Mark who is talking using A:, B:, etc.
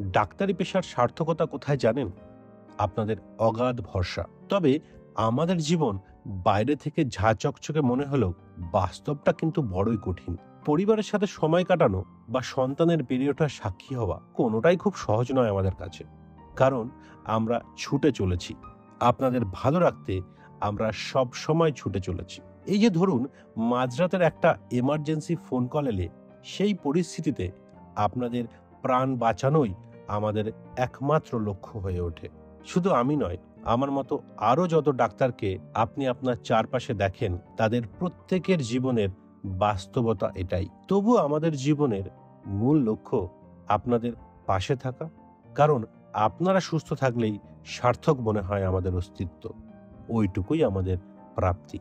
A: ডাক্তারি পেশার সার্থকতা কোথায় জানেন? আপনাদের অগাধ ভরসা। তবে আমাদের জীবন বাইরে থেকে ঝাঁ চকচকে মনে হলেও বাস্তবটা কিন্তু বড়ই কঠিন। পরিবারের সাথে সময় কাটানো বা সন্তানের বেড়ে ওঠার সাক্ষী হওয়া কোনোটাই খুব সহজ নয় আমাদের কাছে। কারণ আমরা ছুটে চলেছি। আপনাদের ভালো রাখতে আমরা সব সময় ছুটে চলেছি। এই যে ধরুন মাঝরাতের একটা এমার্জেন্সি ফোন কল এলে সেই পরিস্থিতিতে আপনাদের প্রাণ বাঁচানোই আমাদের একমাত্র লক্ষ্য হয়ে ওঠে। শুধু আমি নয়, আমার মতো আরো যত ডাক্তারকে আপনি আপনার চারপাশে দেখেন তাদের প্রত্যেকের জীবনের বাস্তবতা এটাই। তবুও আমাদের জীবনের মূল লক্ষ্য আপনাদের পাশে থাকা। কারণ আপনারা সুস্থ থাকলেই সার্থক মনে হয় আমাদের অস্তিত্ব। ওইটুকুই আমাদের প্রাপ্তি।